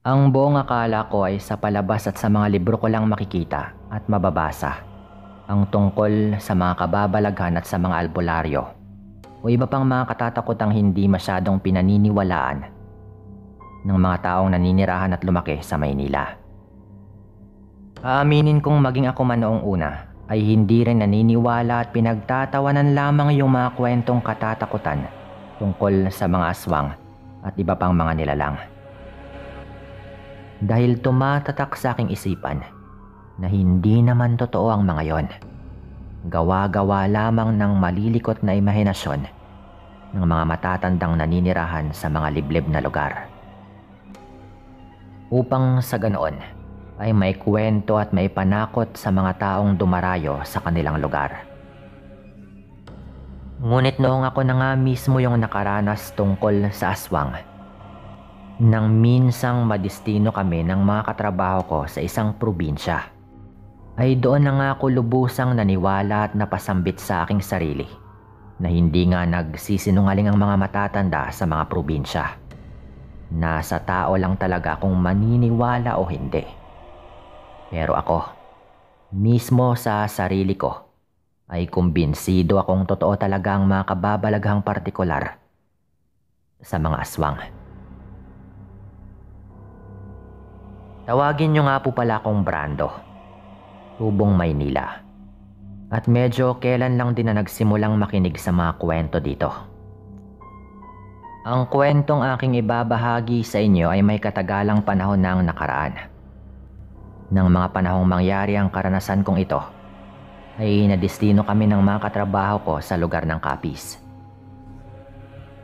Ang buong akala ko ay sa palabas at sa mga libro ko lang makikita at mababasa ang tungkol sa mga kababalaghan at sa mga albularyo o iba pang mga katatakutang hindi masyadong pinaniniwalaan ng mga taong naninirahan at lumaki sa Maynila. Aaminin kong maging ako man noong una ay hindi rin naniniwala at pinagtatawanan lamang yung mga kwentong katatakutan tungkol sa mga aswang at iba pang mga nilalang. Dahil tumatatak sa aking isipan na hindi naman totoo ang mga yon. Gawa-gawa lamang ng malilikot na imahinasyon ng mga matatandang naninirahan sa mga liblib na lugar. Upang sa ganoon ay may kwento at may panakot sa mga taong dumarayo sa kanilang lugar. Ngunit noong ako na nga mismo yung nakaranas tungkol sa aswang, nang minsang madistino kami ng mga katrabaho ko sa isang probinsya, ay doon na nga ako lubusang naniwala at napasambit sa aking sarili na hindi nga nagsisinungaling ang mga matatanda sa mga probinsya. Nasa tao lang talaga kung maniniwala o hindi. Pero ako, mismo sa sarili ko, ay kumbinsido akong totoo talaga ang mga kababalaghang partikular sa mga aswang. Tawagin niyo nga po pala akong Brando, Tubong Maynila. At medyo kailan lang din na nagsimulang makinig sa mga kwento dito. Ang kwentong aking ibabahagi sa inyo ay may katagalang panahon na ang nakaraan. Nang mga panahong mangyari ang karanasan kong ito, ay nadistino kami ng mga katrabaho ko sa lugar ng Capiz.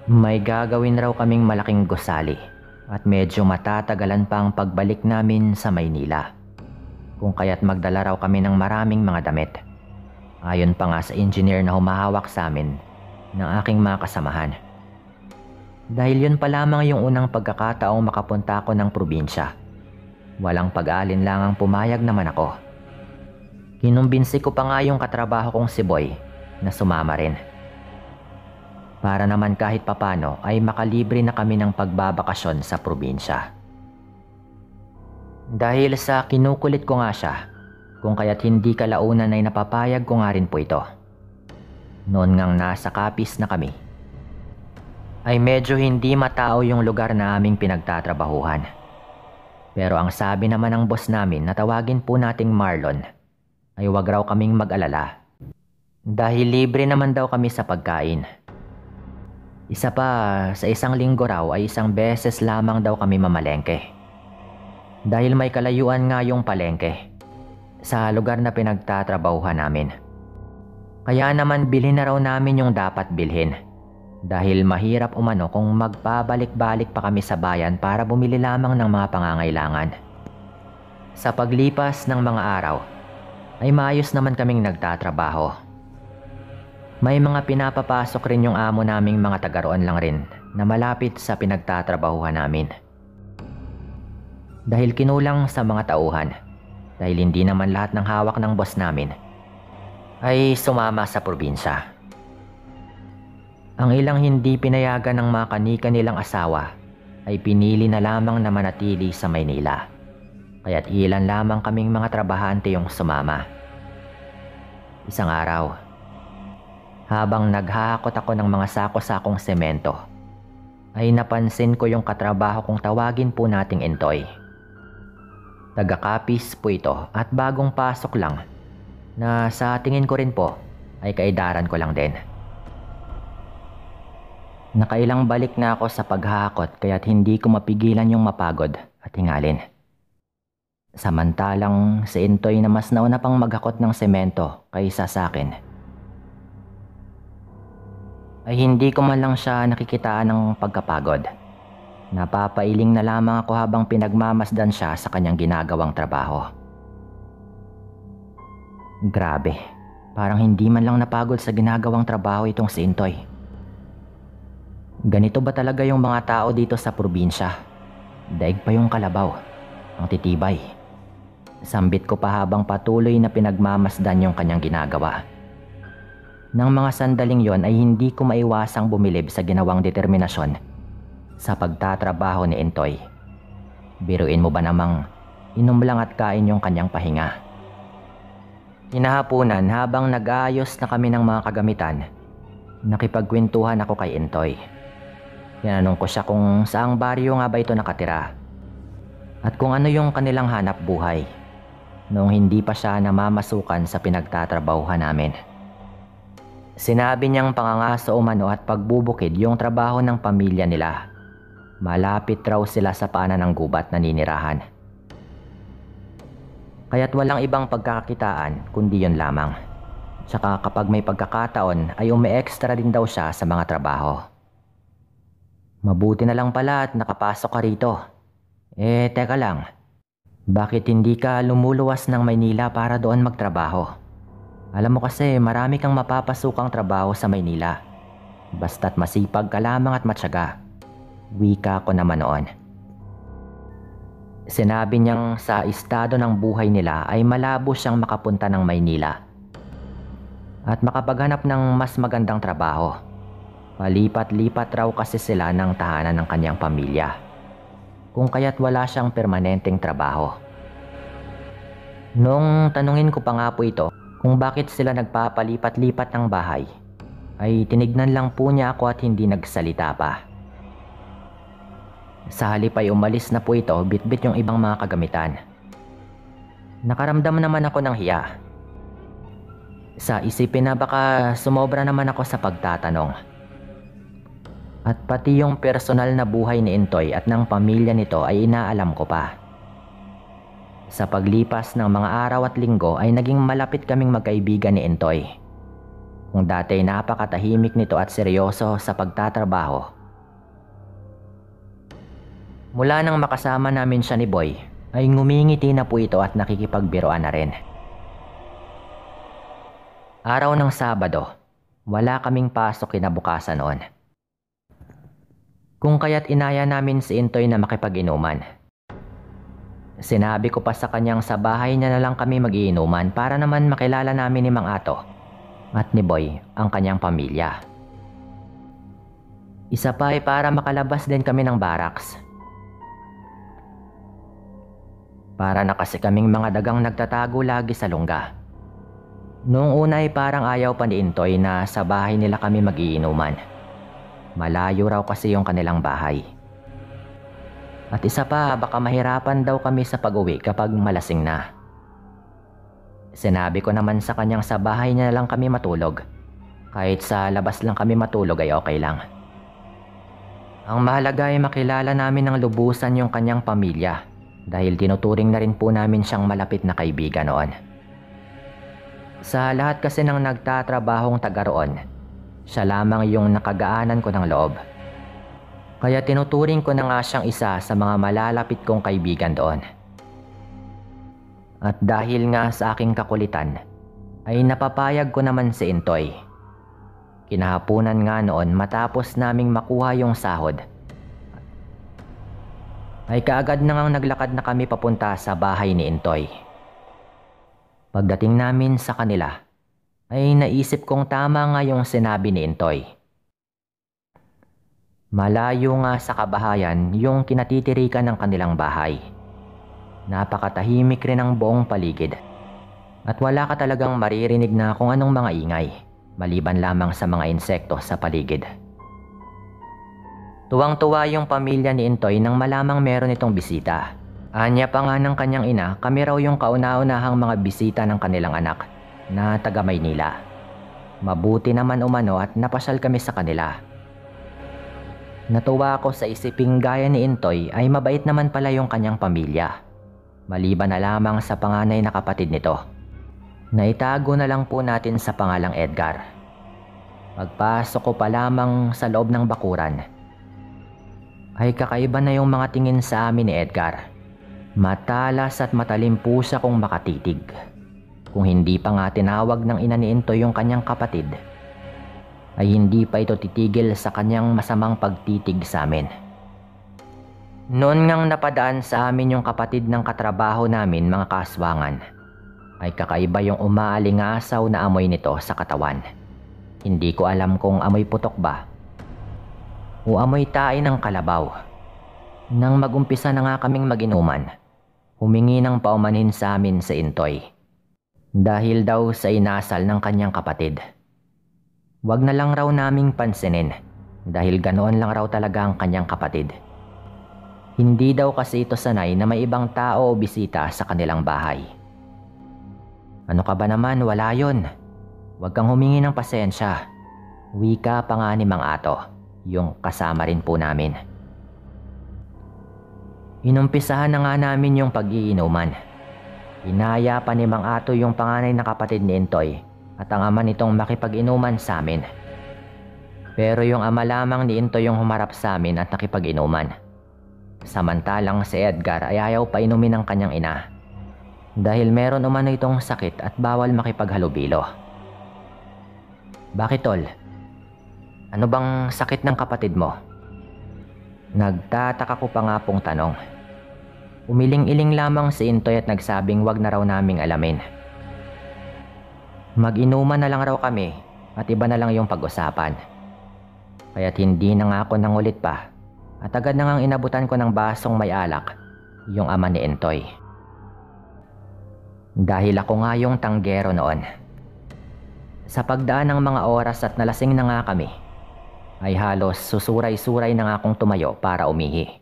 May gagawin raw kaming malaking gusali at medyo matatagalan pa ang pagbalik namin sa Maynila. Kung kaya't magdala raw kami ng maraming mga damit. Ayon pa nga sa engineer na humahawak sa amin ng aking mga kasamahan. Dahil yun pa lamang yung unang pagkakataong makapunta ako ng probinsya, walang pag-aalinlangang pumayag naman ako. Kinumbinsi ko pa nga yung katrabaho kong si Boy na sumama rin. Para naman kahit papano ay makalibre na kami ng pagbabakasyon sa probinsya. Dahil sa kinukulit ko nga siya, kung kaya't hindi kalaunan ay napapayag ko nga rin po ito. Noon ngang nasa Capiz na kami, ay medyo hindi matao yung lugar na aming pinagtatrabahuhan. Pero ang sabi naman ng boss namin na tawagin po nating Marlon, ay wag raw kaming mag-alala. Dahil libre naman daw kami sa pagkain. Isa pa, sa isang linggo raw ay isang beses lamang daw kami mamalengke. Dahil may kalayuan nga yung palengke sa lugar na pinagtatrabahuhan namin. Kaya naman bilhin na raw namin yung dapat bilhin. Dahil mahirap umano kung magpabalik-balik pa kami sa bayan para bumili lamang ng mga pangangailangan. Sa paglipas ng mga araw, ay maayos naman kaming nagtatrabaho. May mga pinapapasok rin yung amo naming mga taga-roon lang rin na malapit sa pinagtatrabahuhan namin. Dahil kinulang sa mga tauhan, dahil hindi naman lahat ng hawak ng boss namin, ay sumama sa probinsya. Ang ilang hindi pinayagan ng mga kanika nilang asawa ay pinili na lamang na manatili sa Maynila. Kaya't ilan lamang kaming mga trabahante yung sumama. Isang araw, habang naghahakot ako ng mga sako-sakong semento, ay napansin ko yung katrabaho kong tawagin po nating Entoy. Taga-Capiz po ito at bagong pasok lang na sa tingin ko rin po ay kaedaran ko lang din. Nakailang balik na ako sa paghahakot kaya't hindi ko mapigilan yung mapagod at hingalin. Samantalang si Entoy na mas nauna pang maghakot ng semento kaysa sa akin, ay hindi ko man lang siya nakikitaan ng pagkapagod. Napapailing na lamang ako habang pinagmamasdan siya sa kanyang ginagawang trabaho. Grabe, parang hindi man lang napagod sa ginagawang trabaho itong si Entoy. Ganito ba talaga yung mga tao dito sa probinsya? Daig pa yung kalabaw, ang titibay. Sambit ko pa habang patuloy na pinagmamasdan yung kanyang ginagawa. Nang mga sandaling yon ay hindi ko maiwasang bumilib sa ginawang determinasyon sa pagtatrabaho ni Entoy. Biruin mo ba namang inom lang at kain yung kanyang pahinga. Hinahapunan habang nag-aayos na kami ng mga kagamitan, nakipagkwentuhan ako kay Intoy. Tinanong ko siya kung saang baryo nga ba ito nakatira at kung ano yung kanilang hanap buhay noong hindi pa siya namamasukan sa pinagtatrabahuhan namin. Sinabi niyang pangangaso umano at pagbubukid yung trabaho ng pamilya nila. Malapit raw sila sa paanan ng gubat na ninirahan. Kaya't walang ibang pagkakakitaan kundi yun lamang. Tsaka kapag may pagkakataon ay umi-extra din daw siya sa mga trabaho. Mabuti na lang pala at nakapasok ka rito. Teka lang. Bakit hindi ka lumuluwas ng Maynila para doon magtrabaho? Alam mo kasi marami kang mapapasukang trabaho sa Maynila. Basta't masipag ka lamang at matyaga. Wika ko naman noon. Sinabi niyang sa estado ng buhay nila ay malabo siyang makapunta ng Maynila at makapaghanap ng mas magandang trabaho. Palipat-lipat raw kasi sila ng tahanan ng kanyang pamilya, kung kaya't wala siyang permanenteng trabaho. Nung tanungin ko pa nga po ito kung bakit sila nagpapalipat-lipat ng bahay, ay tinignan lang po niya ako at hindi nagsalita pa. Sa halip ay umalis na po ito bitbit yung ibang mga kagamitan. Nakaramdam naman ako ng hiya. Sa isipin na baka sumobra naman ako sa pagtatanong. At pati yung personal na buhay ni Intoy at ng pamilya nito ay inaalam ko pa. Sa paglipas ng mga araw at linggo ay naging malapit kaming magkaibigan ni Intoy. Kung dati napakatahimik nito at seryoso sa pagtatrabaho, mula nang makasama namin siya ni Boy, ay ngumingiti na po ito at nakikipagbiroan na rin. Araw ng Sabado, wala kaming pasok kinabukasan noon. Kung kaya't inaya namin si Intoy na makipag-inuman. Sinabi ko pa sa kanyang sa bahay niya na lang kami mag-iinuman para naman makilala namin ni Mang Ato at ni Boy ang kanyang pamilya. Isa pa ay para makalabas din kami ng barracks. Para na kasi kaming mga dagang nagtatago lagi sa lungga. Noong una ay parang ayaw pa ni Intoy na sa bahay nila kami mag-iinuman. Malayo raw kasi yung kanilang bahay. At isa pa, baka mahirapan daw kami sa pag-uwi kapag malasing na. Sinabi ko naman sa kanyang sa bahay niya lang kami matulog. Kahit sa labas lang kami matulog ay okay lang. Ang mahalaga ay makilala namin ng lubusan yung kanyang pamilya. Dahil tinuturing na rin po namin siyang malapit na kaibigan noon. Sa lahat kasi ng nagtatrabahong taga roon, siya lamang yung nakagaanan ko ng loob. Kaya tinuturing ko na nga siyang isa sa mga malalapit kong kaibigan doon. At dahil nga sa aking kakulitan, ay napapayag ko naman si Intoy. Kinahapunan nga noon matapos naming makuha yung sahod, ay kaagad na ngang naglakad na kami papunta sa bahay ni Intoy. Pagdating namin sa kanila, ay naisip kong tama nga yung sinabi ni Intoy. Malayo nga sa kabahayan yung kinatitirikan ng kanilang bahay. Napakatahimik rin ang buong paligid. At wala ka talagang maririnig na kung anong mga ingay, maliban lamang sa mga insekto sa paligid. Tuwang-tuwa yung pamilya ni Intoy nang malamang meron itong bisita. Anya pa nga ng kanyang ina, kami raw yung kauna-unahang mga bisita ng kanilang anak na taga Maynila. Mabuti naman umano at napasyal kami sa kanila. Natuwa ako sa isiping gaya ni Intoy ay mabait naman pala yung kanyang pamilya. Maliban na lamang sa panganay na kapatid nito. Naitago na lang po natin sa pangalang Edgar. Pagpasok ko pa lamang sa loob ng bakuran, ay kakaiba na yung mga tingin sa amin ni Edgar. Matalas at matalim po siya kung makatitig. Kung hindi pa nga tinawag ng ina ni Intoy yung kanyang kapatid, ay hindi pa ito titigil sa kanyang masamang pagtitig sa amin. Noon ngang napadaan sa amin yung kapatid ng katrabaho namin mga kaswangan, ay kakaiba yung umaalingasaw na amoy nito sa katawan. Hindi ko alam kung amoy putok ba o amoy tae ng kalabaw. Nang magumpisa na nga kaming mag-inuman, humingi ng paumanhin sa amin si Intoy. Dahil daw sa inasal ng kanyang kapatid. Wag na lang raw naming pansinin dahil ganoon lang raw talaga ang kanyang kapatid. Hindi daw kasi ito sanay na may ibang tao o bisita sa kanilang bahay. Ano ka ba naman, wala yun. Huwag kang humingi ng pasensya. Wika pa nga ni Mang Ato, yung kasama rin po namin. Inumpisahan na nga namin yung pag-iinuman. Inaya pa ni Mang Ato yung panganay na kapatid ni Intoy at ang ama nitong makipag-inuman sa amin. Pero yung ama lamang ni Intoy yung humarap sa amin at nakipag-inuman. Samantalang si Edgar ay ayaw pa inumin ng kanyang ina. Dahil meron umano itong sakit at bawal makipaghalubilo. Bakit tol? Ano bang sakit ng kapatid mo? Nagtataka ko pa nga pong tanong. Umiling-iling lamang si Intoy at nagsabing wag na raw naming alamin. Mag-inuman na lang raw kami at iba na lang yung pag-usapan. Kaya't hindi na nga ako nangulit pa at agad na ngang inabutan ko ng basong may alak yung ama ni Intoy. Dahil ako nga yung tanggero noon. Sa pagdaan ng mga oras at nalasing na nga kami, ay halos susuray-suray na nga akong tumayo para umihi.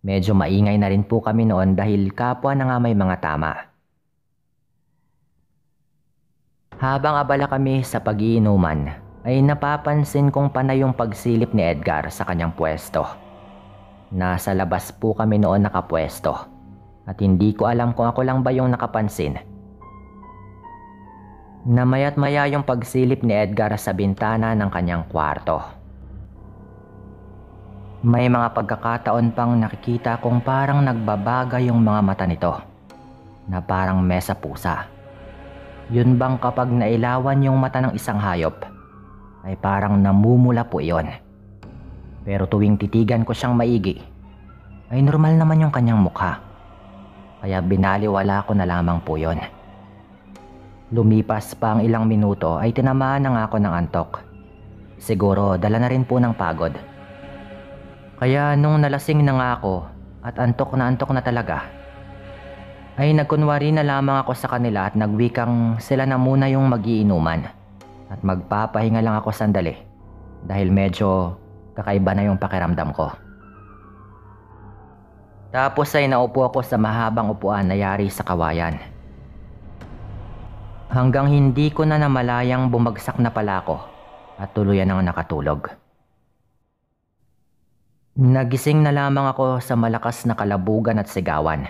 Medyo maingay na rin po kami noon dahil kapwa na nga may mga tama. Habang abala kami sa pag-iinuman, ay napapansin kong panay yung pagsilip ni Edgar sa kanyang pwesto. Nasa labas po kami noon nakapwesto at hindi ko alam kung ako lang ba yung nakapansin. Na maya't maya yung pagsilip ni Edgar sa bintana ng kanyang kwarto. May mga pagkakataon pang nakikita kong parang nagbabaga yung mga mata nito na parang mesa pusa. Yun bang kapag nailawan yung mata ng isang hayop ay parang namumula po iyon. Pero tuwing titigan ko siyang maigi ay normal naman yung kanyang mukha. Kaya binaliwala ko na lamang po yun. Lumipas pa ang ilang minuto ay tinamaan na nga ako ng antok. Siguro dala na rin po ng pagod. Kaya nung nalasing na nga ako at antok na talaga, ay nagkunwari na lamang ako sa kanila at nagwikang sila na muna yung mag-iinuman at magpapahinga lang ako sandali dahil medyo kakaiba na yung pakiramdam ko. Tapos ay naupo ako sa mahabang upuan na yari sa kawayan. Hanggang hindi ko na namalayang bumagsak na pala ako at tuluyan ang nakatulog. Nagising na lamang ako sa malakas na kalabugan at sigawan.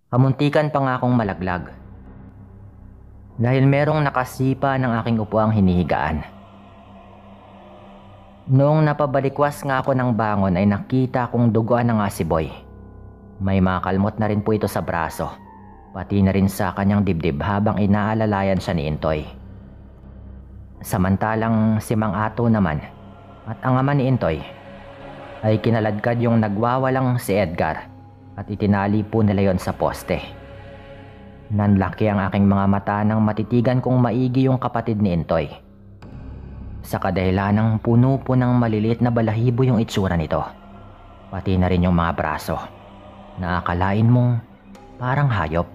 Kamuntikan pa nga akong malaglag. Dahil merong nakasipa ng aking upuang hinihigaan. Noong napabalikwas nga ako ng bangon ay nakita kong duguan ng asiboy. May makalmot na rin po ito sa braso, pati na rin sa kanyang dibdib habang inaalalayan siya ni Intoy. Samantalang si Mang Ato naman at ang ama ni Intoy ay kinaladkad yung nagwawalang si Edgar at itinali po nila yon sa poste. Nanlaki ang aking mga mata nang matitigan kong maigi yung kapatid ni Intoy. Sa kadahilan ng puno po ng maliliit na balahibo yung itsura nito, pati na rin yung mga braso na akalain mong parang hayop.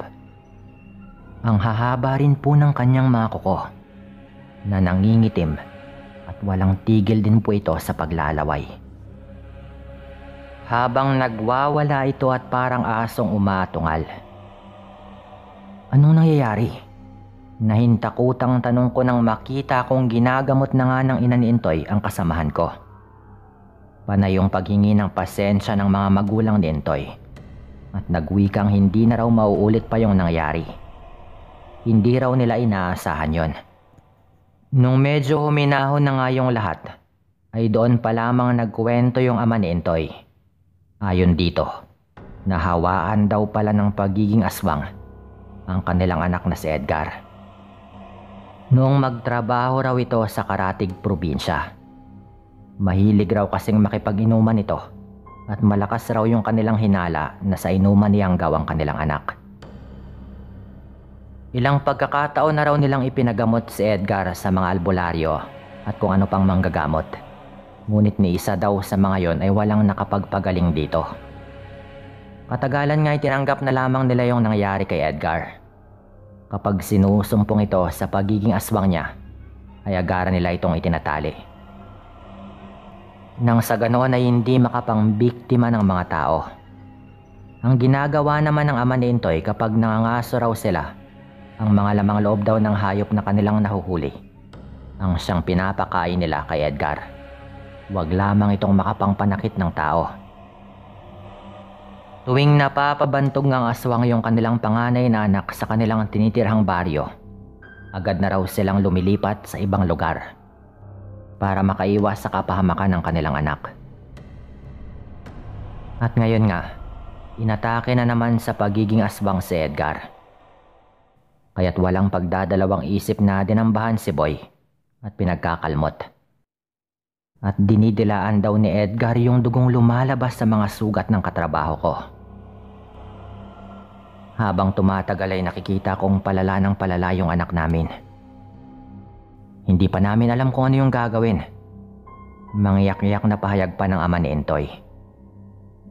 Ang hahaba rin po ng kanyang mga kuko na nangingitim at walang tigil din po ito sa paglalaway. Habang nagwawala ito at parang asong umatungal. Anong nangyayari? Nahintakutang tanong ko nang makita kong ginagamot na nga ng ina ni Intoy ang kasamahan ko. Panay yung paghingi ng pasensya ng mga magulang ni Intoy at nagwikang hindi na raw mauulit pa yung nangyari. Hindi raw nila inaasahan yon. Nung medyo huminahon na nga yung lahat, ay doon pa lamang nagkwento yung ama ni Intoy. Ayon dito, nahawaan daw pala ng pagiging aswang ang kanilang anak na si Edgar. Noong magtrabaho raw ito sa Karatig probinsya. Mahilig raw kasing makipag-inuman ito at malakas raw yung kanilang hinala na sa inuman niyang gawang kanilang anak. Ilang pagkakataon na raw nilang ipinagamot si Edgar sa mga albularyo at kung ano pang manggagamot. Ngunit ni isa daw sa mga yon ay walang nakapagpagaling dito. Katagalan nga'y tinanggap na lamang nila yung nangyari kay Edgar. Kapag sinusumpong ito sa pagiging aswang niya, ay agaran nila itong itinatali. Nang sa ganoon ay hindi makapangbiktima ng mga tao. Ang ginagawa naman ng ama ni Intoy kapag nangangaso raw sila, ang mga lamang loob daw ng hayop na kanilang nahuhuli, ang siyang pinapakain nila kay Edgar. Huwag lamang itong makapangpanakit ng tao. Tuwing napapabantog ng aswang yung kanilang panganay na anak sa kanilang tinitirhang baryo, agad na raw silang lumilipat sa ibang lugar para makaiwas sa kapahamakan ng kanilang anak. At ngayon nga, inatake na naman sa pagiging aswang si Edgar. Kaya't walang pagdadalawang isip na dinambahan si Boy at pinagkakalmot. At dinidilaan daw ni Edgar yung dugong lumalabas sa mga sugat ng katrabaho ko. Habang tumatagal ay nakikita kong palala ng palala yung anak namin. Hindi pa namin alam kung ano yung gagawin. Mangyak-yak na pahayag pa ng ama ni Intoy.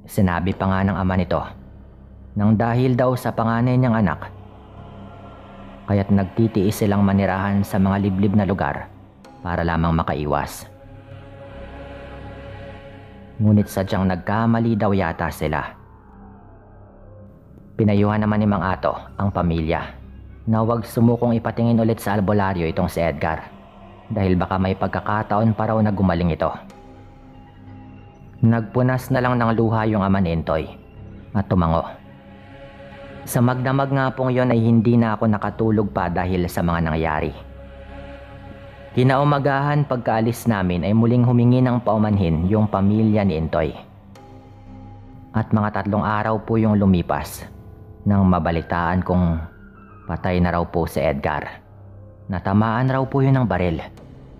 Sinabi pa nga ng ama nito, nang dahil daw sa panganay niyang anak, kaya't nagtitiis silang manirahan sa mga liblib na lugar para lamang makaiwas. Ngunit sadyang nagkamali daw yata sila. Pinayuhan naman ni Mang Ato ang pamilya na huwag sumukong ipatingin ulit sa albularyo itong si Edgar dahil baka may pagkakataon pa raw na gumaling ito. Nagpunas na lang ng luha yung ama ni Intoy at tumango. Sa magdamag nga pong yon ay hindi na ako nakatulog pa dahil sa mga nangyari. Kinaumagahan pagkaalis namin ay muling humingi ng paumanhin yung pamilya ni Intoy. At mga 3 araw po yung lumipas nang mabalitaan kong patay na raw po si Edgar. Natamaan raw po yun ng baril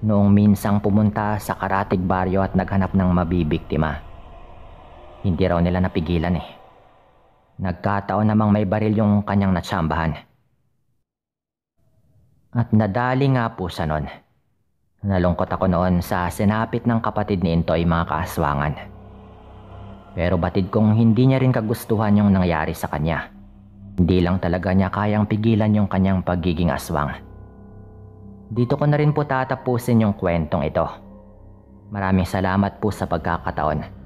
noong minsang pumunta sa Karatig Baryo at naghanap ng mabibiktima. Hindi raw nila napigilan eh. Nagkataon namang may baril yung kanyang natsambahan. At nadali nga po siya nun. Nalungkot ako noon sa sinapit ng kapatid ni Intoy mga kaaswangan. Pero batid kong hindi niya rin kagustuhan yung nangyari sa kanya. Hindi lang talaga niya kayang pigilan yung kanyang pagiging aswang. Dito ko na rin po tatapusin yung kwentong ito. Maraming salamat po sa pagkakataon.